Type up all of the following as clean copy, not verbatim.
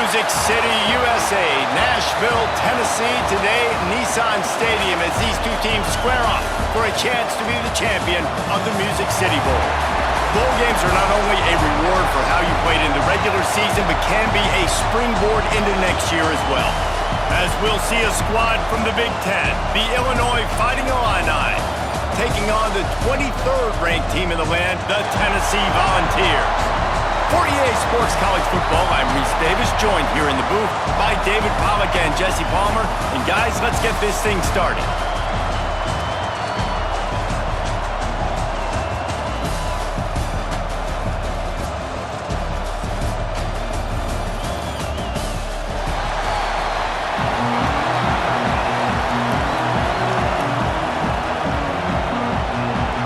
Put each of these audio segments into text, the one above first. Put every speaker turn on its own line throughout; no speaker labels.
Music City, USA, Nashville, Tennessee, today at Nissan Stadium as these two teams square off for a chance to be the champion of the Music City Bowl. Bowl games are not only a reward for how you played in the regular season, but can be a springboard into next year as well. As we'll see a squad from the Big Ten, the Illinois Fighting Illini, taking on the 23rd ranked team in the land, the Tennessee Volunteers. For EA Sports College Football, I'm Reese Davis, joined here in the booth by David Pollack and Jesse Palmer. And guys, let's get this thing started.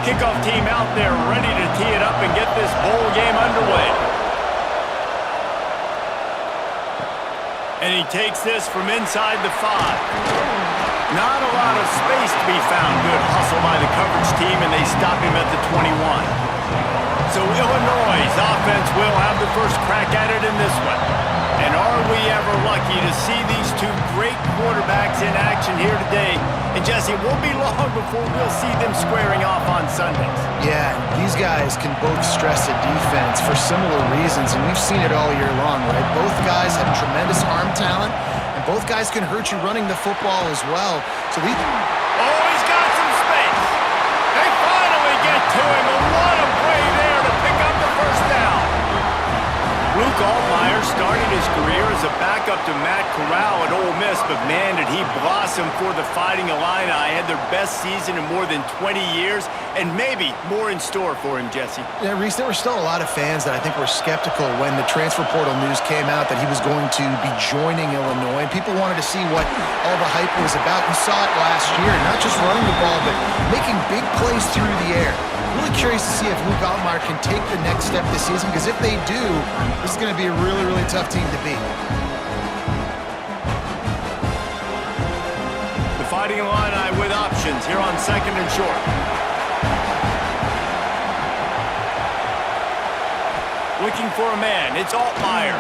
Kickoff team out there ready to tee it up and get this bowl game underway. And he takes this from inside the 5. Not a lot of space to be found. Good hustle by the coverage team, and they stop him at the 21. So Illinois' offense will have the first crack at it in this one. And are we ever lucky to see these two great quarterbacks in action here today? And Jesse, it won't be long before we'll see them squaring off on Sundays.
Yeah, these guys can both stress the defense for similar reasons, and we've seen it all year long, right? Both guys have tremendous arm talent, and both guys can hurt you running the football as well. So we...
Oh, he's got some space. They finally get to him, and what a play there to pick up the first down. Luke Altmaier started his career as a backup to Matt Corral at Ole Miss, but man, did he blossom for the Fighting Illini. Had their best season in more than 20 years, and maybe more in store for him, Jesse.
Yeah, Reese, there were still a lot of fans that I think were skeptical when the transfer portal news came out that he was going to be joining Illinois. People wanted to see what all the hype was about. We saw it last year, not just running the ball, but making big plays through the air. Really curious to see if Luke Altmaier can take the next step this season, because if they do, this is going to be a really, really tough team to beat.
The Fighting Illini with options here on 2nd and short. Looking for a man, it's Altmaier.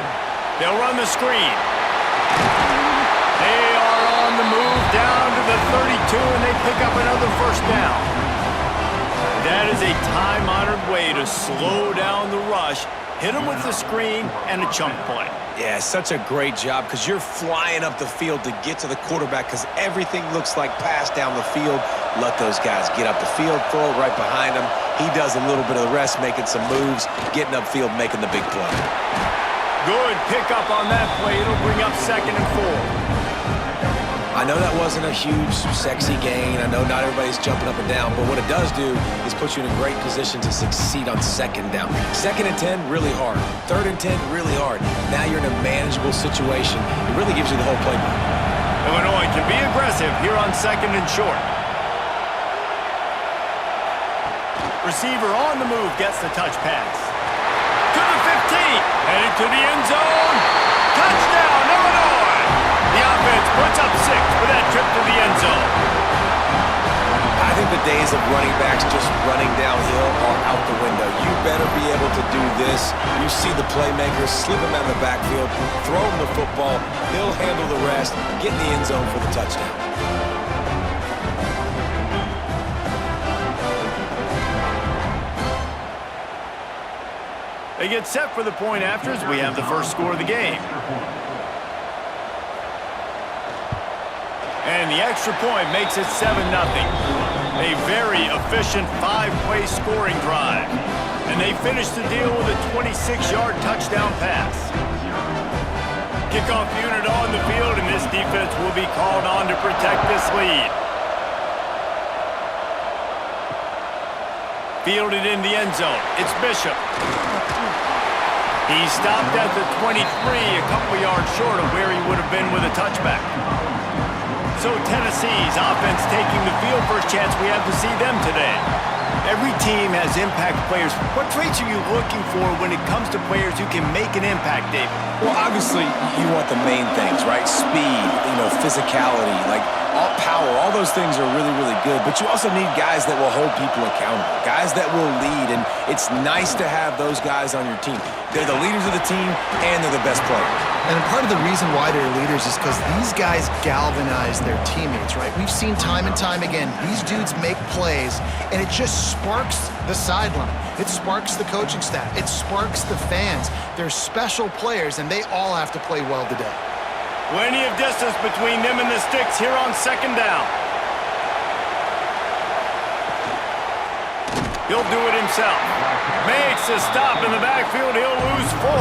They'll run the screen. They are on the move down to the 32, and they pick up another first down. That is a time-honored way to slow down the rush, hit them with the screen, and a chunk play.
Yeah, such a great job, because you're flying up the field to get to the quarterback, because everything looks like pass down the field. Let those guys get up the field, throw it right behind him. He does a little bit of the rest, making some moves, getting upfield, making the big play.
Good pickup on that play. It'll bring up 2nd and 4.
I know that wasn't a huge, sexy gain. I know not everybody's jumping up and down, but what it does do is put you in a great position to succeed on 2nd down. 2nd and 10, really hard. 3rd and 10, really hard. Now you're in a manageable situation. It really gives you the whole playbook.
Illinois can be aggressive here on 2nd and short. Receiver on the move gets the touch pass. To the 15, headed to the end zone. Touchdown, Illinois! The offense puts up 6 for that trip to the end zone.
I think the days of running backs just running downhill are out the window. You better be able to do this. You see the playmakers, slip him out of the backfield, throw him the football, he'll handle the rest, get in the end zone for the touchdown.
They get set for the point after as we have the first score of the game. And the extra point makes it 7-0. A very efficient 5-play scoring drive. And they finish the deal with a 26-yard touchdown pass. Kickoff unit on the field, and this defense will be called on to protect this lead. Fielded in the end zone. It's Bishop. He stopped at the 23, a couple yards short of where he would have been with a touchback. So Tennessee's offense taking the field. First chance we have to see them today. Every team has impact players. What traits are you looking for when it comes to players who can make an impact, David?
Well, obviously, you want the main things, right? Speed, physicality. Like, all power, all those things are really, really good, but you also need guys that will hold people accountable, guys that will lead, and it's nice to have those guys on your team. They're the leaders of the team, and they're the best players.
And part of the reason why they're leaders is because these guys galvanize their teammates, right? We've seen time and time again, these dudes make plays, and it just sparks the sideline. It sparks the coaching staff. It sparks the fans. They're special players, and they all have to play well today.
Plenty of distance between them and the sticks here on second down. He'll do it himself. Makes a stop in the backfield. He'll lose 4.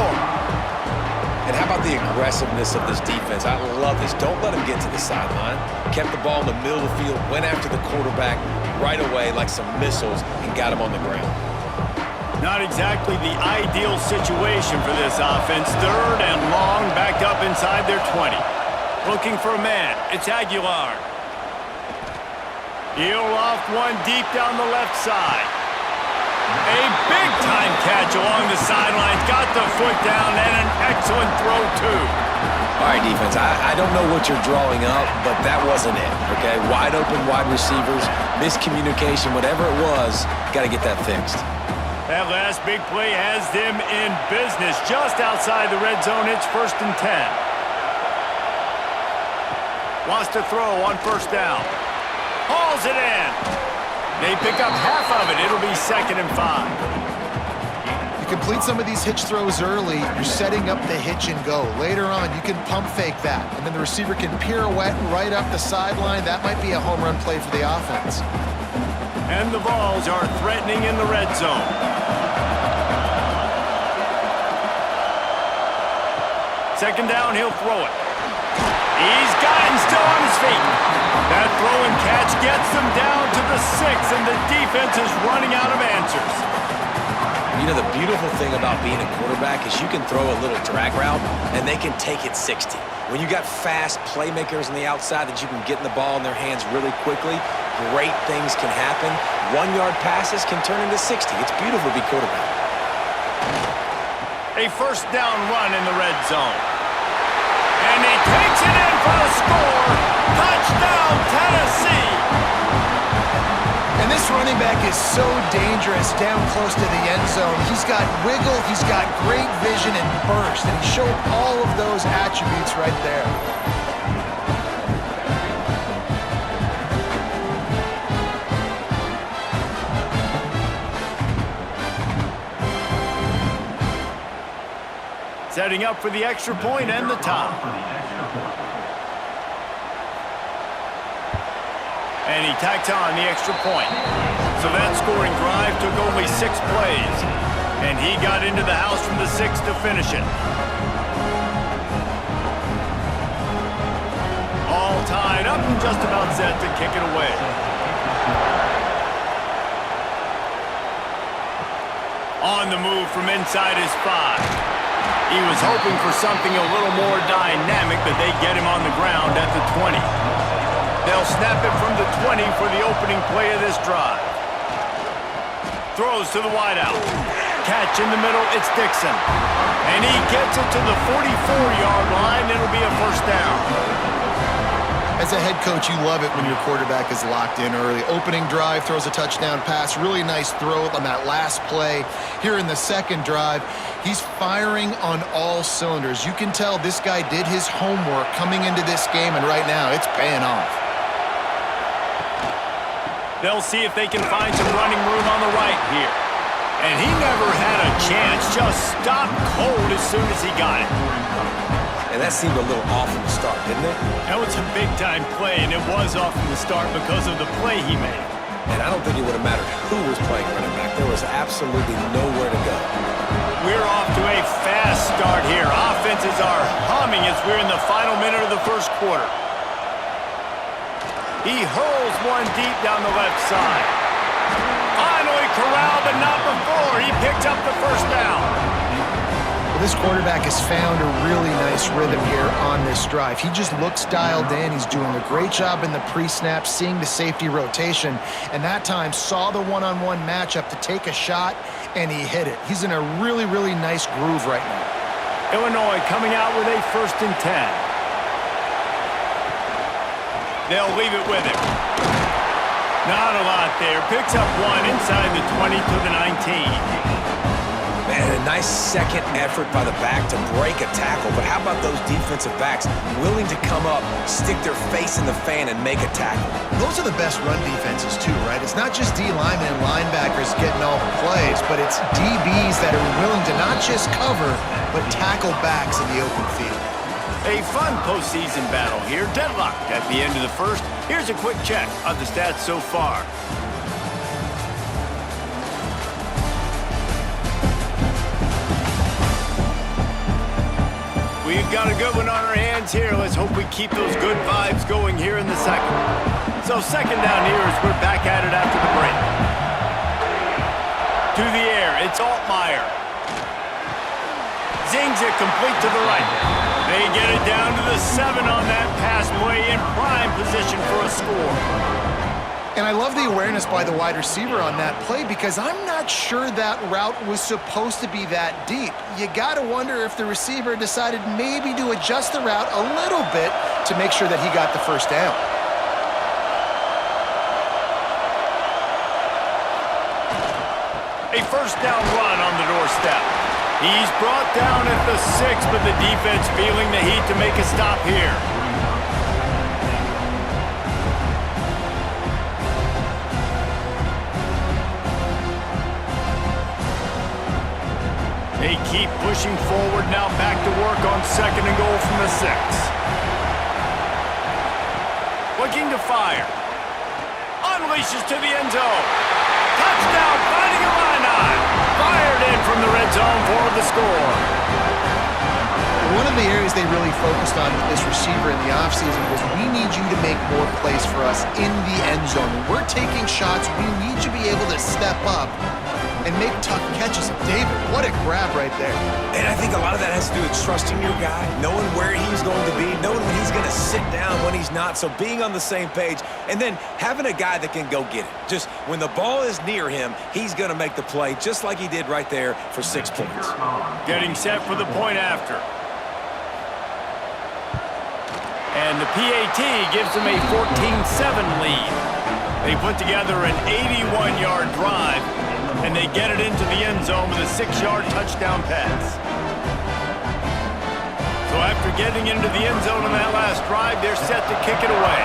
And how about the aggressiveness of this defense? I love this. Don't let him get to the sideline. Kept the ball in the middle of the field, went after the quarterback right away like some missiles, and got him on the ground.
Not exactly the ideal situation for this offense. Third and long, backed up inside their 20. Looking for a man. It's Aguilar. He'll loft one deep down the left side. A big-time catch along the sidelines. Got the foot down and an excellent throw, too.
All right, defense, I don't know what you're drawing up, but that wasn't it, okay? Wide open wide receivers, miscommunication, whatever it was, got to get that fixed.
That last big play has them in business. Just outside the red zone, it's 1st and 10. Wants to throw on first down. Hauls it in. They pick up half of it. It'll be 2nd and 5.
You complete some of these hitch throws early, you're setting up the hitch and go. Later on, you can pump fake that, and then the receiver can pirouette right up the sideline. That might be a home run play for the offense.
And the Vols are threatening in the red zone. Second down, he'll throw it. He's got him still on his feet. That throw and catch gets them down to the 6, and the defense is running out of answers.
You know, the beautiful thing about being a quarterback is you can throw a little drag route, and they can take it 60. When you got fast playmakers on the outside that you can get in the ball in their hands really quickly, great things can happen. 1-yard passes can turn into 60. It's beautiful to be quarterback.
A first down run in the red zone. And he takes it in for the score. Touchdown, Tennessee.
And this running back is so dangerous down close to the end zone. He's got wiggle, he's got great vision and burst, and he showed all of those attributes right there.
Setting up for the extra point and the top. And he tacked on the extra point. So that scoring drive took only 6 plays. And he got into the house from the 6 to finish it. All tied up and just about set to kick it away. On the move from inside his 5. He was hoping for something a little more dynamic, but they get him on the ground at the 20. They'll snap it from the 20 for the opening play of this drive. Throws to the wideout. Catch in the middle, it's Dixon. And he gets it to the 44-yard line. It'll be a first down.
As a head coach, you love it when your quarterback is locked in early. Opening drive, throws a touchdown pass. Really nice throw on that last play. Here in the second drive, he's firing on all cylinders. You can tell this guy did his homework coming into this game, and right now it's paying off.
They'll see if they can find some running room on the right here. And he never had a chance. Just stopped cold as soon as he got it.
And that seemed a little off from the start, didn't it?
That was a big-time play, and it was off from the start because of the play he made.
And I don't think it would have mattered who was playing running back. There was absolutely nowhere to go.
We're off to a fast start here. Offenses are humming as we're in the final minute of the first quarter. He hurls one deep down the left side. Finally corralled, but not before. He picks up the first down.
This quarterback has found a really nice rhythm here on this drive. He just looks dialed in. He's doing a great job in the pre-snap, seeing the safety rotation, and that time saw the one-on-one matchup to take a shot, and he hit it. He's in a really, really nice groove right now.
Illinois coming out with a 1st and 10. They'll leave it with him. Not a lot there. Picks up one inside the 20 to the 19.
Man, a nice second effort by the back to break a tackle. But how about those defensive backs willing to come up, stick their face in the fan, and make a tackle?
Those are the best run defenses too, right? It's not just D linemen and linebackers getting all the plays, but it's DBs that are willing to not just cover, but tackle backs in the open field.
A fun postseason battle here. Deadlocked at the end of the first. Here's a quick check of the stats so far. We've got a good one on our hands here. Let's hope we keep those good vibes going here in the second. So second down here as we're back at it after the break. To the air, it's Altmaier. Zings it complete to the right. They get it down to the 7 on that pass play in prime position for a score.
And I love the awareness by the wide receiver on that play because I'm not sure that route was supposed to be that deep. You got to wonder if the receiver decided maybe to adjust the route a little bit to make sure that he got the first down.
A first down run on the doorstep. He's brought down at the 6, but the defense feeling the heat to make a stop here. They keep pushing forward now, back to work on second and goal from the 6. Looking to fire. Unleashes to the end zone. Touchdown, finding a line. Fired in from the red zone for the score.
One of the areas they really focused on with this receiver in the offseason was we need you to make more plays for us in the end zone. When we're taking shots, we need you to be able to step up and make tough catches. David, what a grab right there.
And I think a lot of that has to do with trusting your guy, knowing where he's going to be, knowing when he's going to sit down, when he's not, so being on the same page, and then having a guy that can go get it. Just when the ball is near him, he's going to make the play, just like he did right there for 6 points.
Getting set for the point after. And the PAT gives them a 14-7 lead. They put together an 81-yard drive, and they get it into the end zone with a 6-yard touchdown pass. So after getting into the end zone on that last drive, they're set to kick it away.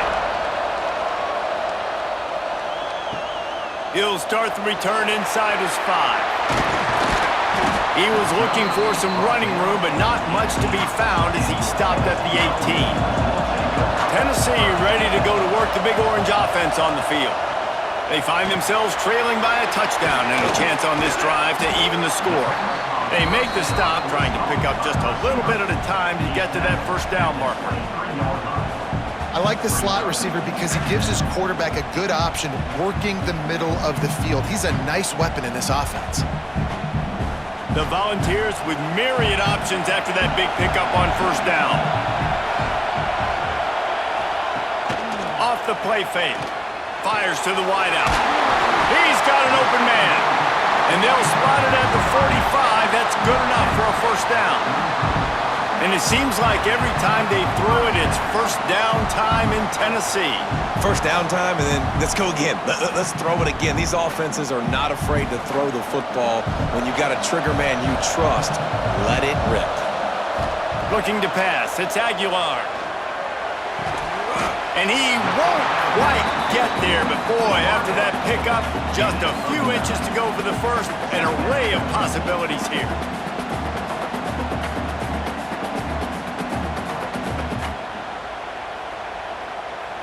He'll start the return inside his 5. He was looking for some running room, but not much to be found as he stopped at the 18. Tennessee ready to go to work the Big Orange offense on the field. They find themselves trailing by a touchdown and a chance on this drive to even the score. They make the stop, trying to pick up just a little bit at a time to get to that first down marker.
I like the slot receiver because he gives his quarterback a good option working the middle of the field. He's a nice weapon in this offense.
The Volunteers with myriad options after that big pickup on first down. Off the play fake. Fires to the wideout. He's got an open man. And they'll spot it at the 45. That's good enough for a first down. And it seems like every time they throw it, it's first down time in Tennessee.
First down time, and then let's go again. Let's throw it again. These offenses are not afraid to throw the football. When you got a trigger man you trust, let it rip.
Looking to pass. It's Aguilar. And he won't quite get there, but boy, after that pickup, just a few inches to go for the first, an array of possibilities here.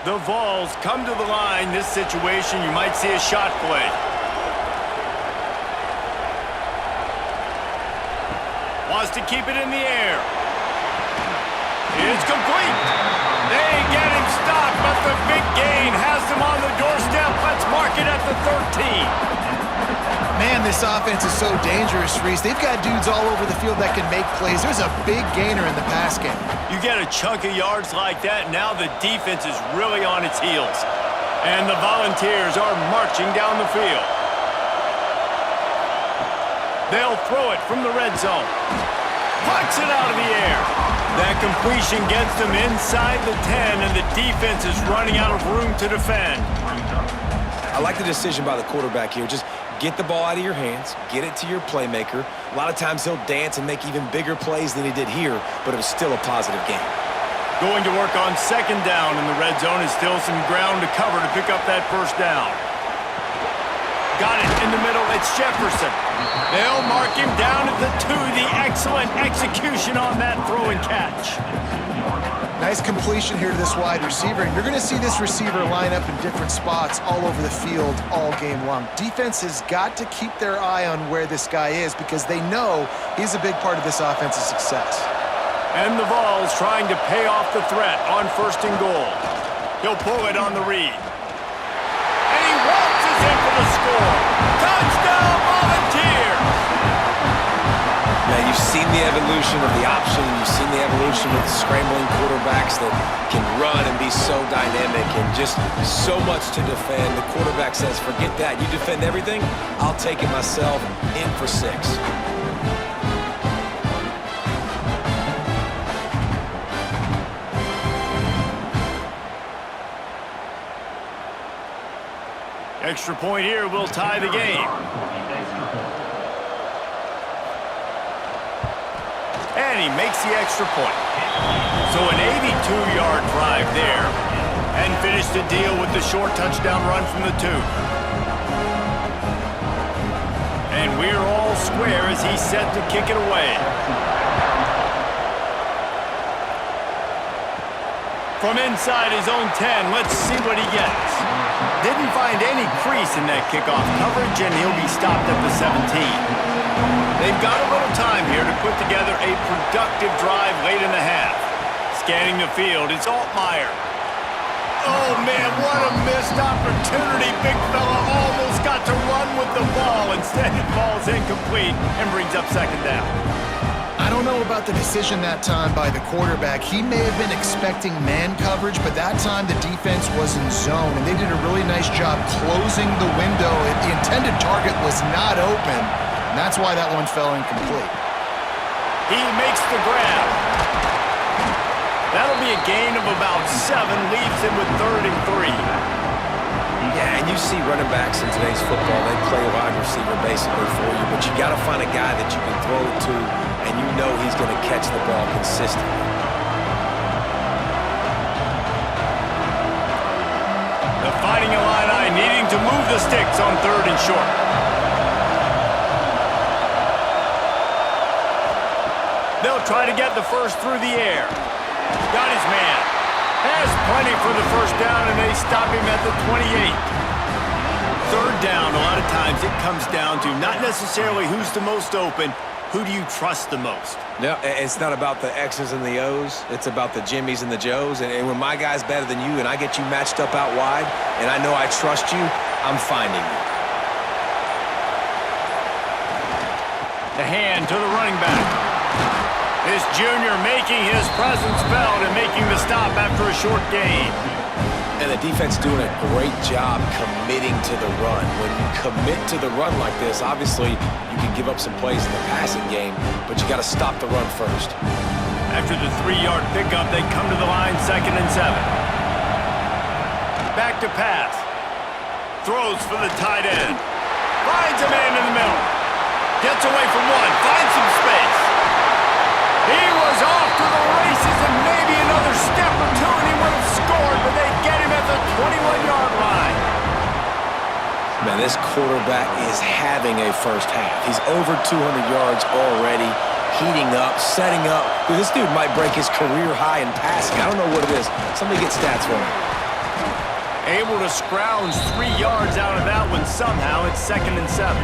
The Vols come to the line. This situation, you might see a shot play. Wants to keep it in the air. It's complete. They get him stopped, but the big gain has them on the doorstep. Let's mark it at the 13.
Man, this offense is so dangerous, Reese. They've got dudes all over the field that can make plays. There's a big gainer in the pass game.
You get a chunk of yards like that, now the defense is really on its heels. And the Volunteers are marching down the field. They'll throw it from the red zone. Pucks it out of the air. That completion gets them inside the 10, and the defense is running out of room to defend.
I like the decision by the quarterback here. Just get the ball out of your hands, get it to your playmaker. A lot of times he'll dance and make even bigger plays than he did here, but it was still a positive game.
Going to work on second down in the red zone is still some ground to cover to pick up that first down. Got it in the middle. It's Jefferson. They'll mark him down at the 2. The excellent execution on that throw and catch.
Nice completion here to this wide receiver. And you're going to see this receiver line up in different spots all over the field all game long. Defense has got to keep their eye on where this guy is because they know he's a big part of this offense's success.
And the Vols trying to pay off the threat on first and goal. He'll pull it on the read. And he waltzes in for the score. Touchdown, Volunteers!
Now, you've seen the evolution of the option. You've seen the evolution of the scrambling quarterbacks that can run and be so dynamic and just so much to defend. The quarterback says, forget that. You defend everything, I'll take it myself. In for 6.
Extra point here will tie the game. And he makes the extra point. So an 82-yard drive there. And finished the deal with the short touchdown run from the 2. And we're all square as he's set to kick it away. From inside his own 10, let's see what he gets. Didn't find any crease in that kickoff coverage, and he'll be stopped at the 17. They've got a little time here to put together a productive drive late in the half. Scanning the field, it's Altmaier. Oh, man, what a missed opportunity. Big fella almost got to run with the ball. Instead, it falls incomplete and brings up second down.
I don't know about the decision that time by the quarterback. He may have been expecting man coverage, but that time the defense was in zone, and they did a really nice job closing the window. The intended target was not open, and that's why that one fell incomplete.
He makes the grab. That'll be a gain of about 7, leaves him with 3rd and 3.
Yeah, and you see running backs in today's football, they play a wide receiver basically for you, but you got to find a guy that you can throw it to, and you know he's going to catch the ball consistently.
The Fighting Illini needing to move the sticks on 3rd and short. They'll try to get the first through the air. Got his man. Has plenty for the first down, and they stop him at the 28. 3rd down, a lot of times it comes down to not necessarily who's the most open, who do you trust the most?
No, it's not about the X's and the O's. It's about the Jimmys and the Joes. And when my guy's better than you and I get you matched up out wide, and I know I trust you, I'm finding you.
The hand to the running back. This junior making his presence felt and making the stop after a short gain.
And the defense doing a great job committing to the run. When you commit to the run like this, obviously you can give up some plays in the passing game, but you got to stop the run first.
After the 3-yard pickup, they come to the line 2nd and 7. Back to pass. Throws for the tight end. Finds a man in the middle. Gets away from one. Finds some space. He was off to the races, and maybe another step or two, and he would have scored, but they get him at the 21-yard line.
Man, this quarterback is having a first half. He's over 200 yards already, heating up, setting up. Dude, this dude might break his career high in passing. I don't know what it is. Somebody get stats for him.
Able to scrounge 3 yards out of that one somehow. It's 2nd and 7.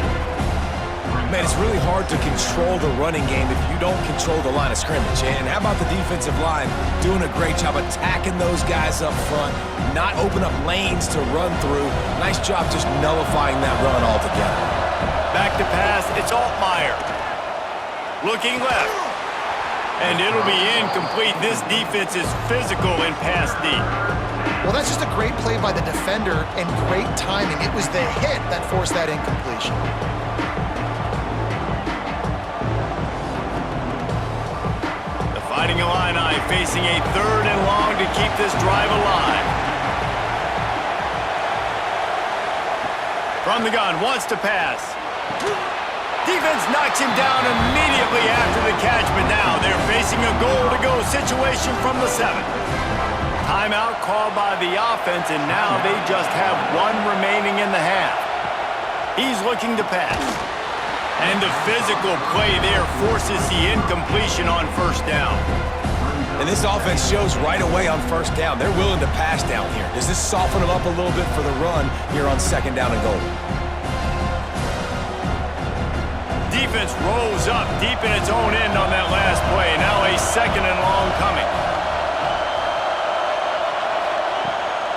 Man, it's really hard to control the running game if you don't control the line of scrimmage. And how about the defensive line doing a great job attacking those guys up front, not open up lanes to run through. Nice job just nullifying that run altogether.
Back to pass, it's Altmaier. Looking left. And it'll be incomplete. This defense is physical in pass deep.
Well, that's just a great play by the defender and great timing. It was the hit that forced that incompletion.
Fighting Illini, facing a 3rd and long to keep this drive alive. From the gun, wants to pass. Defense knocks him down immediately after the catch, but now they're facing a goal-to-go situation from the 7. Timeout called by the offense, and now they just have 1 remaining in the half. He's looking to pass. And the physical play there forces the incompletion on 1st down.
And this offense shows right away on 1st down. They're willing to pass down here. Does this soften them up a little bit for the run here on 2nd down and goal?
Defense rolls up deep in its own end on that last play. Now a 2nd and long coming.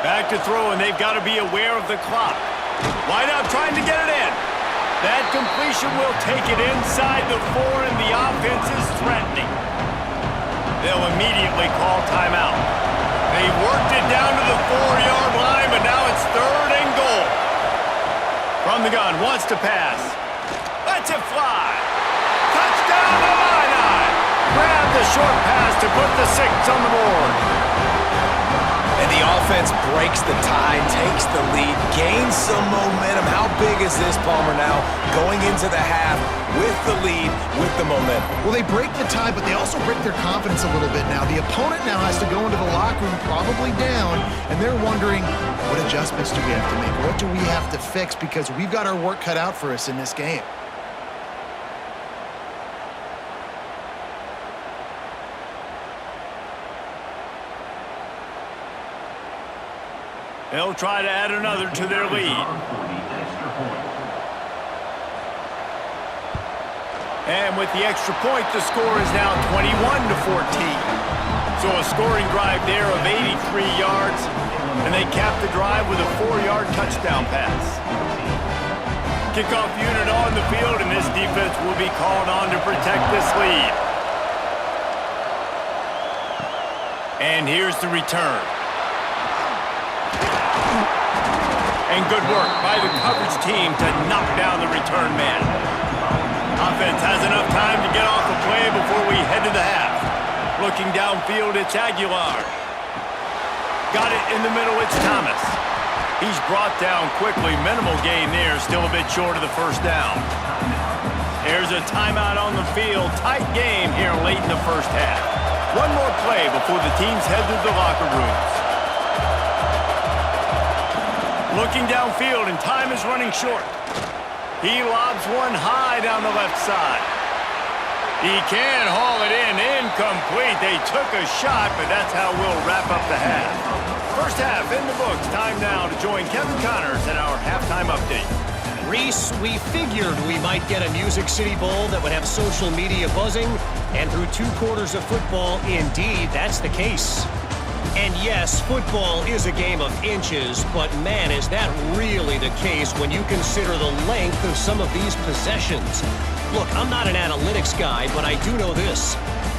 Back to throw, and they've got to be aware of the clock. Wide out trying to get it in. That completion will take it inside the 4, and the offense is threatening. They'll immediately call timeout. They worked it down to the 4-yard line, but now it's 3rd and goal. From the gun, wants to pass. Lets it fly. Touchdown, Illini! Grab the short pass to put the 6 on the board.
And the offense breaks the tie, takes the lead, gains some momentum. How big is this, Palmer, now going into the half with the lead, with the momentum?
Well, they break the tie, but they also break their confidence a little bit now. The opponent now has to go into the locker room probably down, and they're wondering, what adjustments do we have to make? What do we have to fix? Because we've got our work cut out for us in this game.
They'll try to add another to their lead. And with the extra point, the score is now 21-14. So a scoring drive there of 83 yards, and they cap the drive with a 4-yard touchdown pass. Kickoff unit on the field, and this defense will be called on to protect this lead. And here's the return. And good work by the coverage team to knock down the return man. Offense has enough time to get off the play before we head to the half. Looking downfield, it's Aguilar. Got it in the middle, it's Thomas. He's brought down quickly. Minimal gain there, still a bit short of the 1st down. There's a timeout on the field. Tight game here late in the 1st half. One more play before the teams head to the locker rooms. Looking downfield, and time is running short. He lobs one high down the left side. He can haul it in. Incomplete. They took a shot, but that's how we'll wrap up the half. 1st half in the books. Time now to join Kevin Connors in our halftime update.
Reese, we figured we might get a Music City Bowl that would have social media buzzing, and through 2 quarters of football, indeed, that's the case. And yes, football is a game of inches, but man, is that really the case when you consider the length of some of these possessions. Look, I'm not an analytics guy, but I do know this.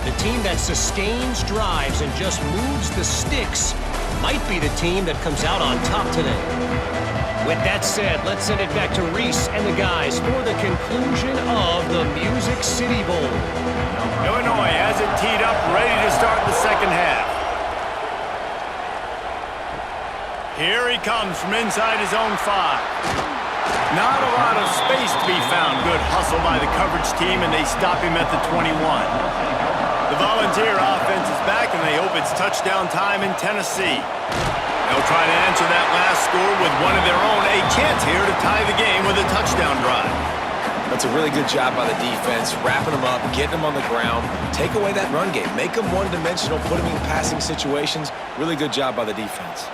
The team that sustains drives and just moves the sticks might be the team that comes out on top today. With that said, let's send it back to Reese and the guys for the conclusion of the Music City Bowl.
Illinois has it teed up, ready to start the 2nd half. Here he comes from inside his own 5. Not a lot of space to be found. Good hustle by the coverage team, and they stop him at the 21. The Volunteer offense is back, and they hope it's touchdown time in Tennessee. They'll try to answer that last score with one of their own. A chance here to tie the game with a touchdown drive.
That's a really good job by the defense, wrapping them up, getting them on the ground, take away that run game, make them one-dimensional, put them in passing situations. Really good job by the defense.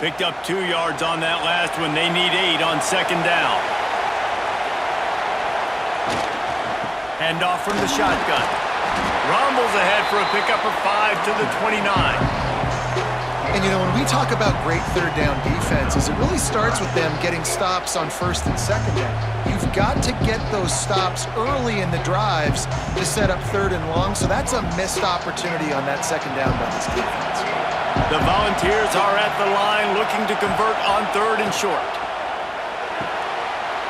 Picked up 2 yards on that last one. They need 8 on 2nd down. Handoff from the shotgun. Rumbles ahead for a pickup of 5 to the 29.
And, you know, when we talk about great 3rd down defenses, it really starts with them getting stops on 1st and 2nd down. You've got to get those stops early in the drives to set up 3rd and long, so that's a missed opportunity on that 2nd down by this defense.
The Volunteers are at the line looking to convert on 3rd and short.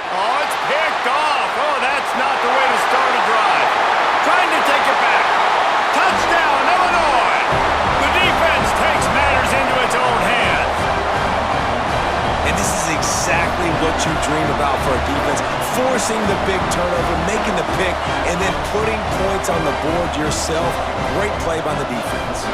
Oh, it's picked off. Oh, that's not the way to start a drive. Trying to take it back. Touchdown!
dream about for a defense. Forcing the big turnover, making the pick, and then putting points on the board yourself. Great play by the defense.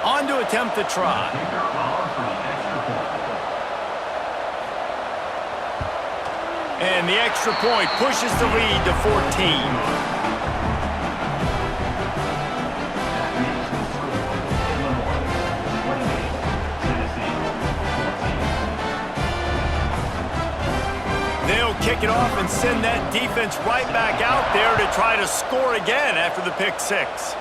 On to attempt the try. And the extra point pushes the lead to 14. They'll kick it off and send that defense right back out there to try to score again after the pick six.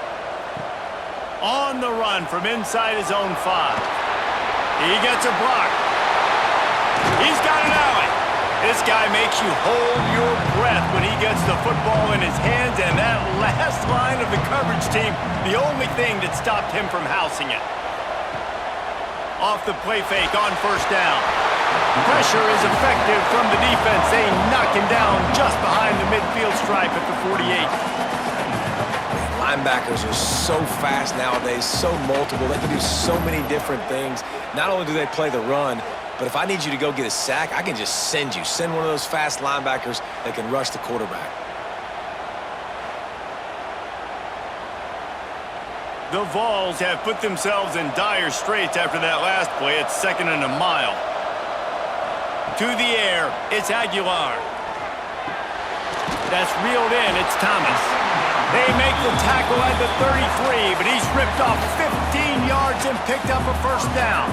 On the run from inside his own 5. He gets a block. He's got an alley. This guy makes you hold your breath when he gets the football in his hands, and that last line of the coverage team, the only thing that stopped him from housing it. Off the play fake on first down. Pressure is effective from the defense. They knock him down just behind the midfield stripe at the 48.
Linebackers are so fast nowadays, so multiple. They can do so many different things. Not only do they play the run, but if I need you to go get a sack, I can just send you. Send one of those fast linebackers that can rush the quarterback.
The Vols have put themselves in dire straits after that last play. It's 2nd and a mile. To the air, it's Aguilar. That's reeled in, it's Thomas. They make the tackle at the 33, but he's ripped off 15 yards and picked up a first down.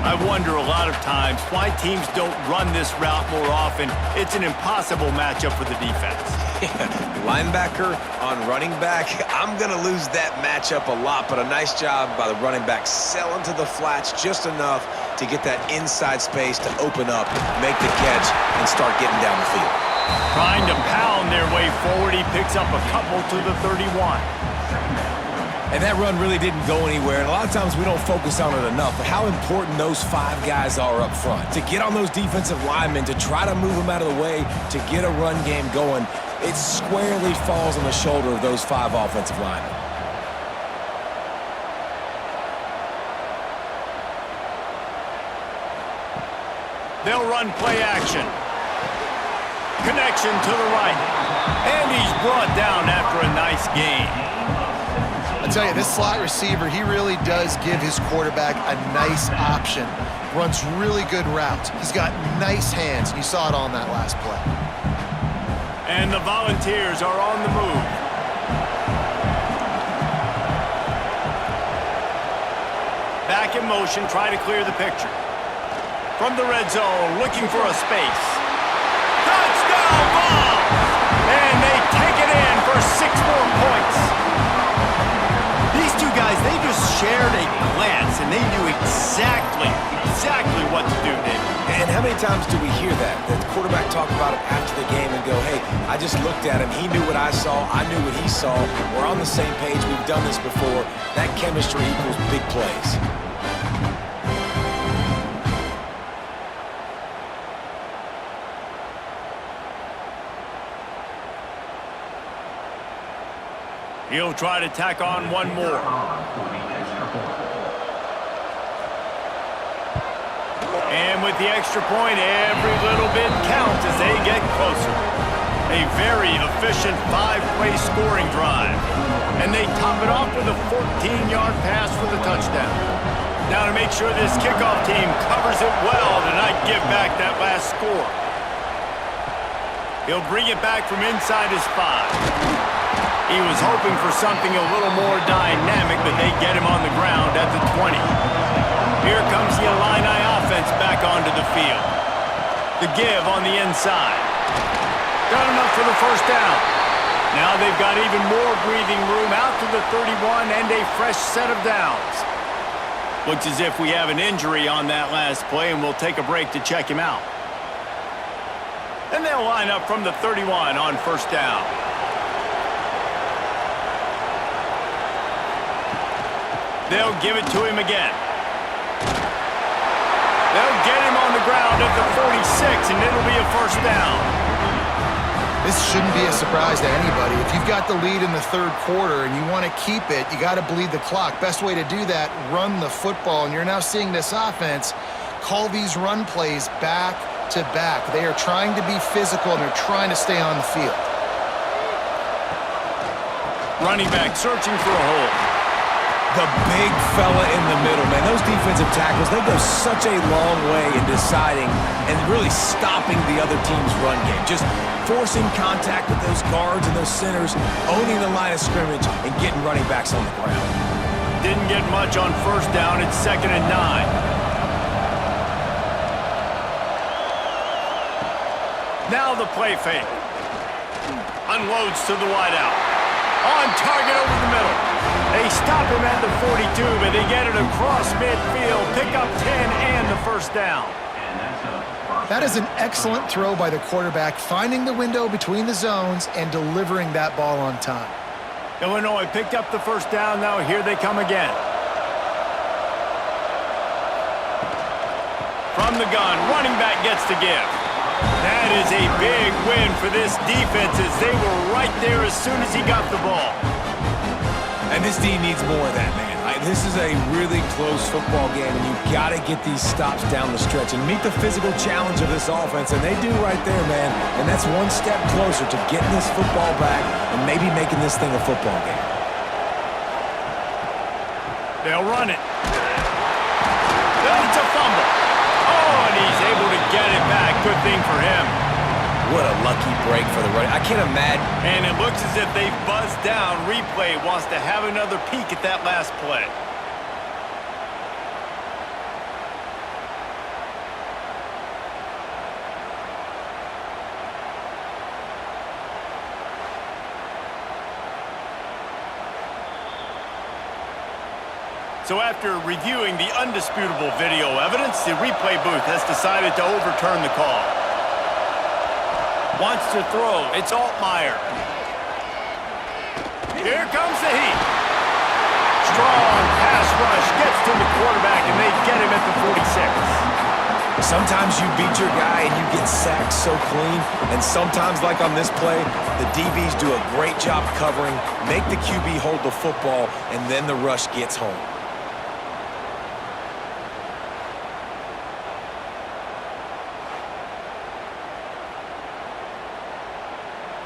I wonder a lot of times why teams don't run this route more often. It's an impossible matchup for the defense.
Linebacker on running back, I'm going to lose that matchup a lot, but a nice job by the running back selling to the flats just enough to get that inside space to open up, make the catch, and start getting down the field.
Trying to pound their way forward, he picks up a couple to the 31.
And that run really didn't go anywhere, and a lot of times we don't focus on it enough, but how important those 5 guys are up front. To get on those defensive linemen, to try to move them out of the way, to get a run game going, it squarely falls on the shoulder of those 5 offensive linemen.
They'll run play action. Connection to the right. And he's brought down after a nice gain.
I tell you, this slot receiver, he really does give his quarterback a nice option. Runs really good routes. He's got nice hands. You saw it on that last play.
And the Volunteers are on the move. Back in motion, try to clear the picture. From the red zone, looking for a space. Touchdown, Vols! And they take it in for 6 more points. These two guys, they just shared a glance, and they knew exactly what to do, David.
And how many times do we hear that? The quarterback talk about it after the game and go, hey, I just looked at him. He knew what I saw. I knew what he saw. We're on the same page. We've done this before. That chemistry equals big plays.
He'll try to tack on one more. And with the extra point, every little bit counts as they get closer. A very efficient 5-play scoring drive. And they top it off with a 14-yard pass for the touchdown. Now to make sure this kickoff team covers it well to not give back that last score. He'll bring it back from inside his 5. He was hoping for something a little more dynamic, but they get him on the ground at the 20. Here comes the Illini offense back onto the field. The give on the inside. Got enough for the first down. Now they've got even more breathing room out to the 31 and a fresh set of downs. Looks as if we have an injury on that last play, and we'll take a break to check him out. And they'll line up from the 31 on first down. They'll give it to him again. They'll get him on the ground at the 46, and it'll be a first down.
This shouldn't be a surprise to anybody. If you've got the lead in the third quarter and you want to keep it, you got to bleed the clock. Best way to do that, run the football. And you're now seeing this offense call these run plays back to back. They are trying to be physical and they're trying to stay on the field.
Running back searching for a hole.
The big fella in the middle, man. Those defensive tackles, they go such a long way in deciding and really stopping the other team's run game. Just forcing contact with those guards and those centers, owning the line of scrimmage, and getting running backs on the ground.
Didn't get much on first down. It's 2nd and 9. Now the play fake. Unloads to the wideout. On target over the middle. They stop him at the 42, but they get it across midfield. Pick up 10 and the first down.
That is an excellent throw by the quarterback, finding the window between the zones and delivering that ball on time.
Illinois picked up the first down. Now here they come again. From the gun, running back gets to give. That is a big win for this defense as they were right there as soon as he got the ball.
And this D needs more of that, man. This is a really close football game, and you've got to get these stops down the stretch and meet the physical challenge of this offense, and they do right there, man. And that's one step closer to getting this football back and maybe making this thing a football game.
They'll run it. It's a fumble. Oh, and he's able to get it back. Good thing for him.
What a lucky break for the running. I can't imagine.
And it looks as if they've buzzed down. Replay wants to have another peek at that last play. So after reviewing the undisputable video evidence, the replay booth has decided to overturn the call. Wants to throw. It's Altmaier. Here comes the heat. Strong pass rush gets to the quarterback, and they get him at the 46.
Sometimes you beat your guy and you get sacked so clean, and sometimes, like on this play, the DBs do a great job covering, make the QB hold the football, and then the rush gets home.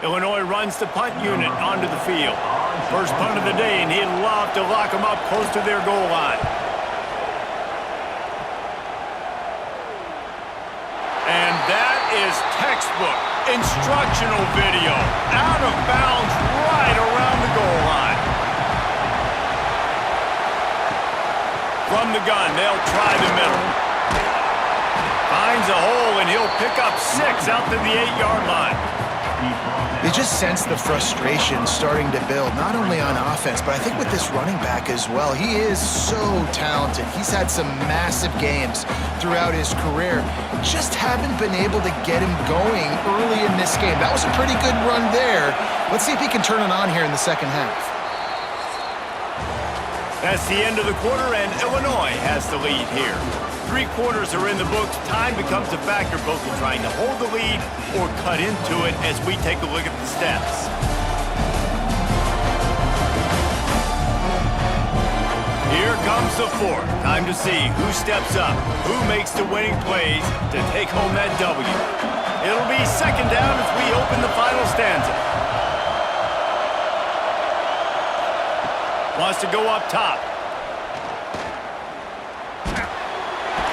Illinois runs the punt unit onto the field. First punt of the day, and he'd love to lock them up close to their goal line. And that is textbook instructional video. Out of bounds right around the goal line. From the gun, they'll try the middle. Finds a hole, and he'll pick up 6 out to the 8-yard line.
You just sense the frustration starting to build, not only on offense, but I think with this running back as well. He is so talented. He's had some massive games throughout his career. Just haven't been able to get him going early in this game. That was a pretty good run there. Let's see if he can turn it on here in the second half.
That's the end of the quarter, and Illinois has the lead here. 3 quarters are in the books. Time becomes a factor both in trying to hold the lead or cut into it as we take a look at the stats. Here comes the fourth. Time to see who steps up, who makes the winning plays to take home that W. It'll be second down as we open the final stanza. Wants to go up top.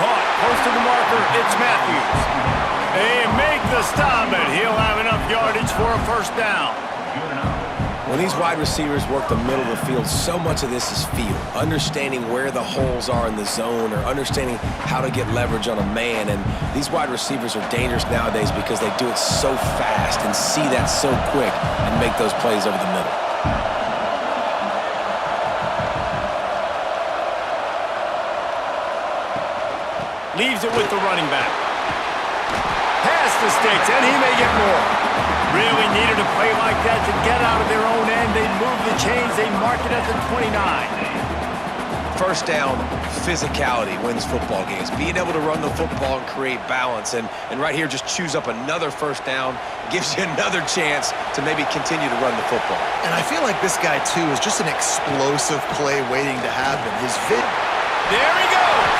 Caught close to the marker, it's Matthews. They make the stop, and he'll have enough yardage for a first down.
When these wide receivers work the middle of the field, so much of this is feel. Understanding where the holes are in the zone or understanding how to get leverage on a man. And these wide receivers are dangerous nowadays because they do it so fast and see that so quick and make those plays over the middle.
Leaves it with the running back. Pass the sticks, and he may get more. Really needed a play like that to get out of their own end. They move the chains. They mark it at the 29.
first down physicality wins football games. Being able to run the football and create balance. And right here, just choose up another first down, gives you another chance to maybe continue to run the football.
And I feel like this guy, too, is just an explosive play waiting to happen.
There he goes!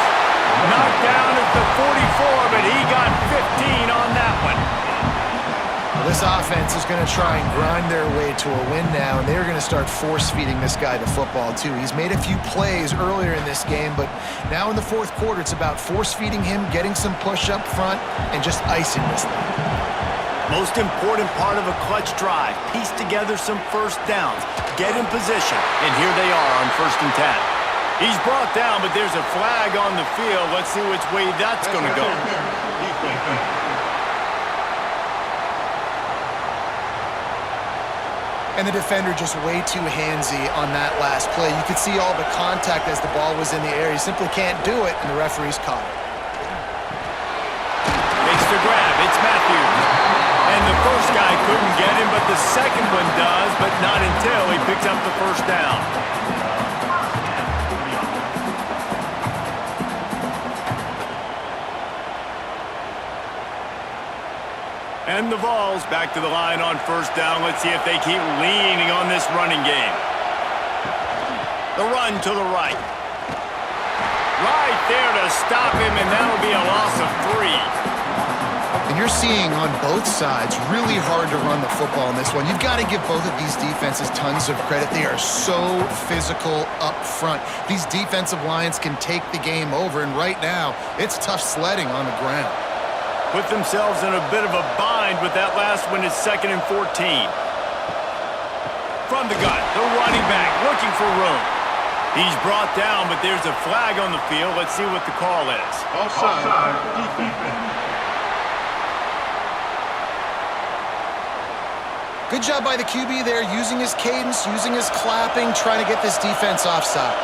Knocked down at the 44, but he got 15 on that one.
Well, this offense is going to try and grind their way to a win now, and they're going to start force-feeding this guy the football, too. He's made a few plays earlier in this game, but now in the fourth quarter, it's about force-feeding him, getting some push up front, and just icing this thing.
Most important part of a clutch drive, piece together some first downs, get in position, and here they are on 1st and 10. He's brought down, but there's a flag on the field. Let's see which way that's going to go.
And the defender just way too handsy on that last play. You could see all the contact as the ball was in the air. He simply can't do it, and the referee's caught it.
Makes the grab. It's Matthews. And the first guy couldn't get him, but the second one does, but not until he picks up the first down. And the Vols back to the line on 1st down. Let's see if they keep leaning on this running game. The run to the right. Right there to stop him, and that'll be a loss of 3.
And you're seeing on both sides really hard to run the football in this one. You've got to give both of these defenses tons of credit. They are so physical up front. These defensive lines can take the game over, and right now, it's tough sledding on the ground.
Put themselves in a bit of a bind with that last one. It's 2nd and 14. From the gun, the running back looking for room. He's brought down, but there's a flag on the field. Let's see what the call is.
Offside. Defense.
Good job by the QB there, using his cadence, using his clapping, trying to get this defense offside.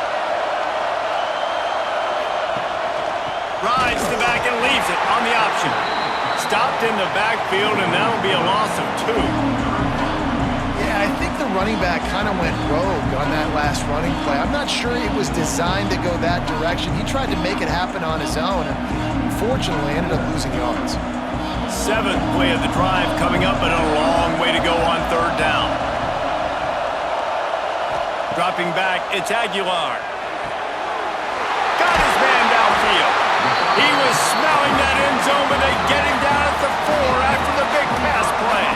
Rides the back and leaves it on the option. Stopped in the backfield, and that'll be a loss of 2.
Yeah, I think the running back kind of went rogue on that last running play. I'm not sure it was designed to go that direction. He tried to make it happen on his own, and unfortunately ended up losing yards.
7th play of the drive coming up, but a long way to go on 3rd down. Dropping back, it's Aguilar. Got his man downfield. He was smelling that end zone, but they get him down at the 4 after the big pass play.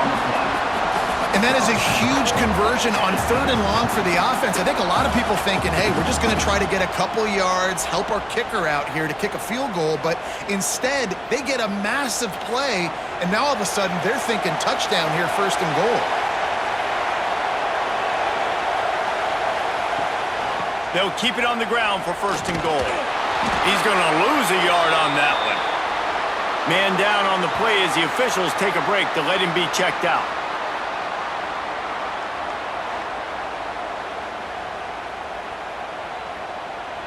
And that is a huge conversion on 3rd and long for the offense. I think a lot of people thinking, hey, we're just going to try to get a couple yards, help our kicker out here to kick a field goal. But instead, they get a massive play, and now all of a sudden they're thinking touchdown here, 1st and goal.
They'll keep it on the ground for 1st and goal. He's going to lose a yard on that one. Man down on the play as the officials take a break to let him be checked out.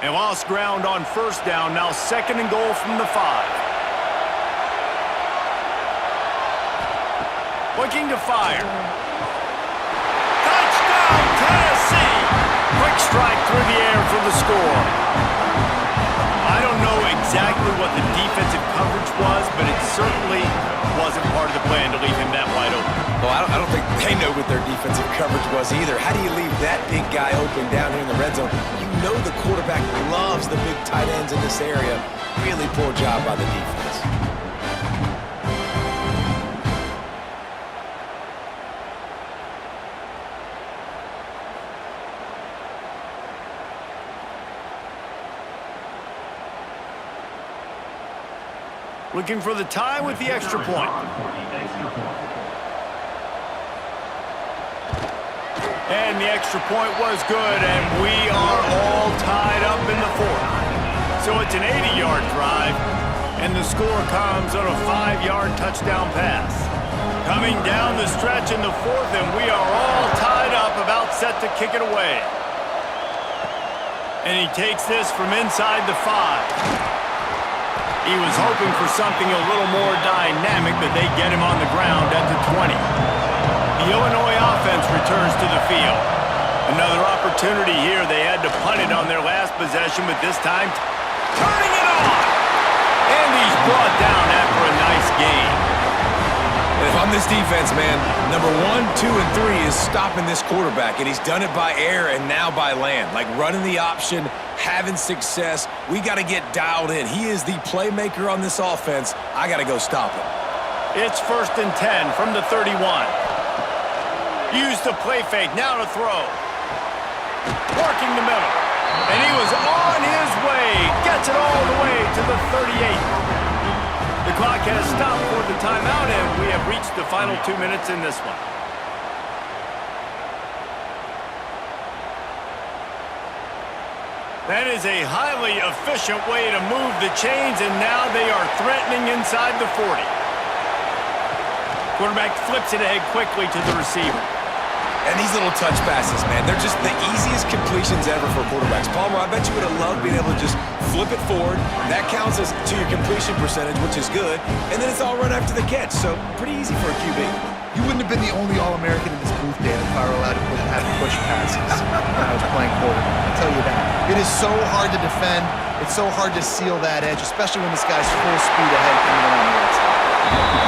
And lost ground on 1st down, now 2nd and goal from the 5. Looking to fire. Touchdown, Tennessee! Quick strike through the air for the score. I don't know exactly what the defensive coverage was, but it certainly wasn't part of the plan to leave him that wide open.
Well, I don't think they know what their defensive coverage was either. How do you leave that big guy open down here in the red zone? You know the quarterback loves the big tight ends in this area. Really poor job by the defense.
Looking for the tie with the extra point. And the extra point was good, and we are all tied up in the 4th. So it's an 80-yard drive, and the score comes on a 5-yard touchdown pass. Coming down the stretch in the 4th, and we are all tied up, about set to kick it away. And he takes this from inside the 5. He was hoping for something a little more dynamic, but they get him on the ground at the 20. The Illinois offense returns to the field. Another opportunity here. They had to punt it on their last possession, but this time turning it on. And he's brought down after a nice gain.
And if I'm this defense, man, number 1, 2, and 3 is stopping this quarterback, and he's done it by air and now by land. Like running the option, having success. We got to get dialed in. He is the playmaker on this offense. I got to go stop him.
It's 1st and 10 from the 31. Use the play fake, now to throw. Working the middle. And he was on his way. Gets it all the way to the 38. The clock has stopped for the timeout, and we have reached the final 2 minutes in this one. That is a highly efficient way to move the chains, and now they are threatening inside the 40. Quarterback flips it ahead quickly to the receiver.
And these little touch passes, man, they're just the easiest completions ever for quarterbacks. Palmer, I bet you would have loved being able to just flip it forward. That counts as to your completion percentage, which is good. And then it's all run after the catch, so pretty easy for a QB.
You wouldn't have been the only All-American in this booth, Dan, if I were allowed to have push passes when I was playing quarterback. I'll tell you that. It is so hard to defend. It's so hard to seal that edge, especially when this guy's full speed ahead coming in on the outside.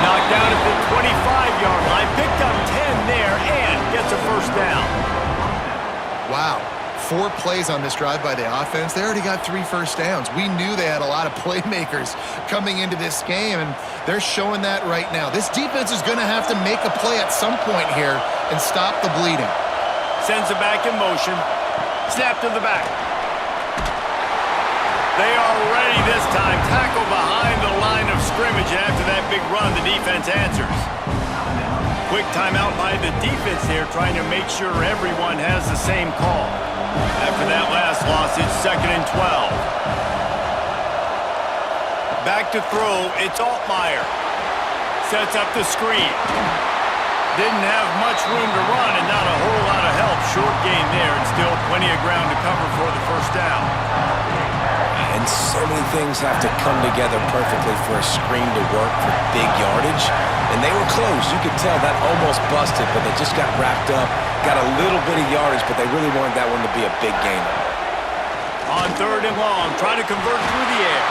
Knocked down at the 25-yard line. Picked up 10 there and gets a first down.
Wow. 4 plays on this drive by the offense. They already got 3 first downs. We knew they had a lot of playmakers coming into this game, and they're showing that right now. This defense is going to have to make a play at some point here and stop the bleeding.
Sends it back in motion. Snap to the back. They are ready this time. Tackle behind the line of scrimmage. After that big run, the defense answers. Quick timeout by the defense there, trying to make sure everyone has the same call. After that last loss, it's 2nd and 12. Back to throw, it's Altmaier. Sets up the screen. Didn't have much room to run and not a whole lot of help. Short gain there and still plenty of ground to cover for the first down.
And so many things have to come together perfectly for a screen to work for big yardage. And they were close. You could tell that almost busted, but they just got wrapped up, got a little bit of yardage, but they really wanted that one to be a big gainer.
On 3rd and long, trying to convert through the air.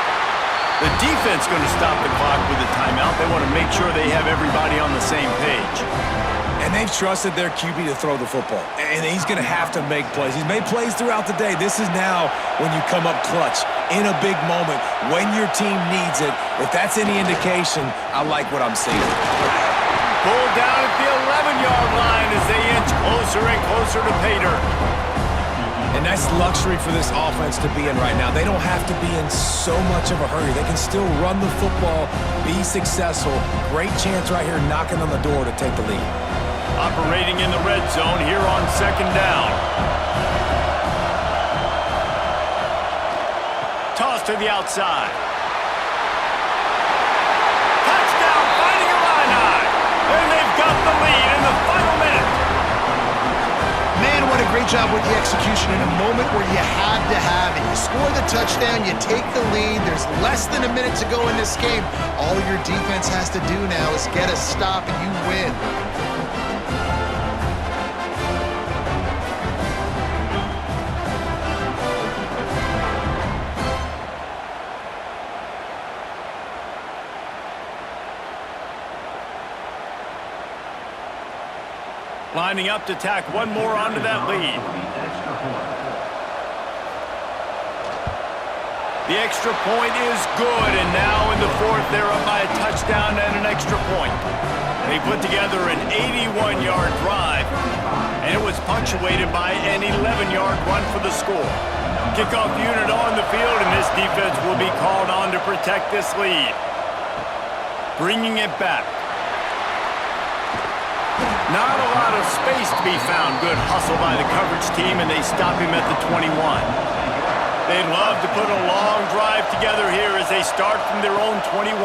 The defense going to stop the clock with a timeout. They want to make sure they have everybody on the same page.
And they've trusted their QB to throw the football. And he's going to have to make plays. He's made plays throughout the day. This is now when you come up clutch in a big moment when your team needs it. If that's any indication, I like what I'm seeing.
Pulled down at the 11-yard line as they inch closer and closer to pay dirt.
And that's luxury for this offense to be in right now. They don't have to be in so much of a hurry. They can still run the football, be successful. Great chance right here knocking on the door to take the lead.
Operating in the red zone here on 2nd down. Toss to the outside. Touchdown, finding a line high. And they've got the lead in the final minute.
Man, what a great job with the execution in a moment where you had to have it. You score the touchdown, you take the lead. There's less than a minute to go in this game. All your defense has to do now is get a stop and you win.
Lining up to tack one more onto that lead. The extra point is good, and now in the 4th, they're up by a touchdown and an extra point. They put together an 81-yard drive, and it was punctuated by an 11-yard run for the score. Kickoff unit on the field, and this defense will be called on to protect this lead. Bringing it back. Not a lot of space to be found. Good hustle by the coverage team, and they stop him at the 21. They'd love to put a long drive together here as they start from their own 21.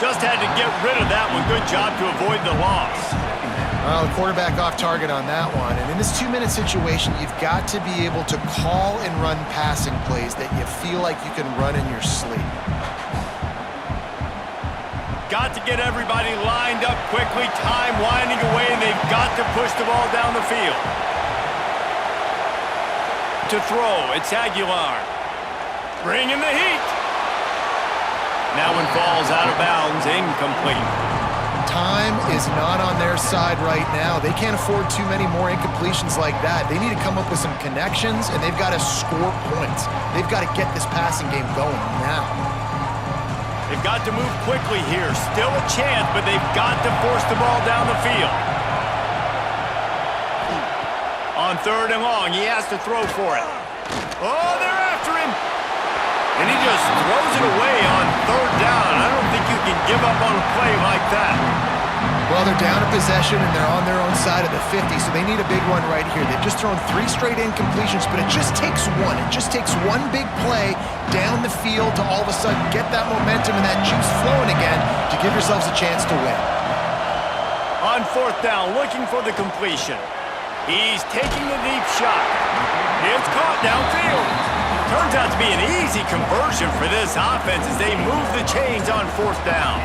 Just had to get rid of that one. Good job to avoid the loss.
Well, the quarterback off target on that one. And in this 2-minute situation, you've got to be able to call and run passing plays that you feel like you can run in your sleep.
got to get everybody lined up quickly, time winding away, and they've got to push the ball down the field. To throw, it's Aguilar. Bringing the heat. That one falls out of bounds, incomplete.
Time is not on their side right now. They can't afford too many more incompletions like that. They need to come up with some connections, and they've got to score points. They've got to get this passing game going now.
They've got to move quickly here. Still a chance, but they've got to force the ball down the field. On 3rd and long, he has to throw for it. Oh, they're after him. And he just throws it away on 3rd down. I don't think you can give up on a play like that.
Well, they're down a possession, and they're on their own side of the 50, so they need a big run right here. They've just thrown 3 straight incompletions, but it just takes one. It just takes one big play down the field to all of a sudden get that momentum and that juice flowing again to give yourselves a chance to win.
On 4th down, looking for the completion. He's taking the deep shot. It's caught downfield. Turns out to be an easy conversion for this offense as they move the chains on 4th down.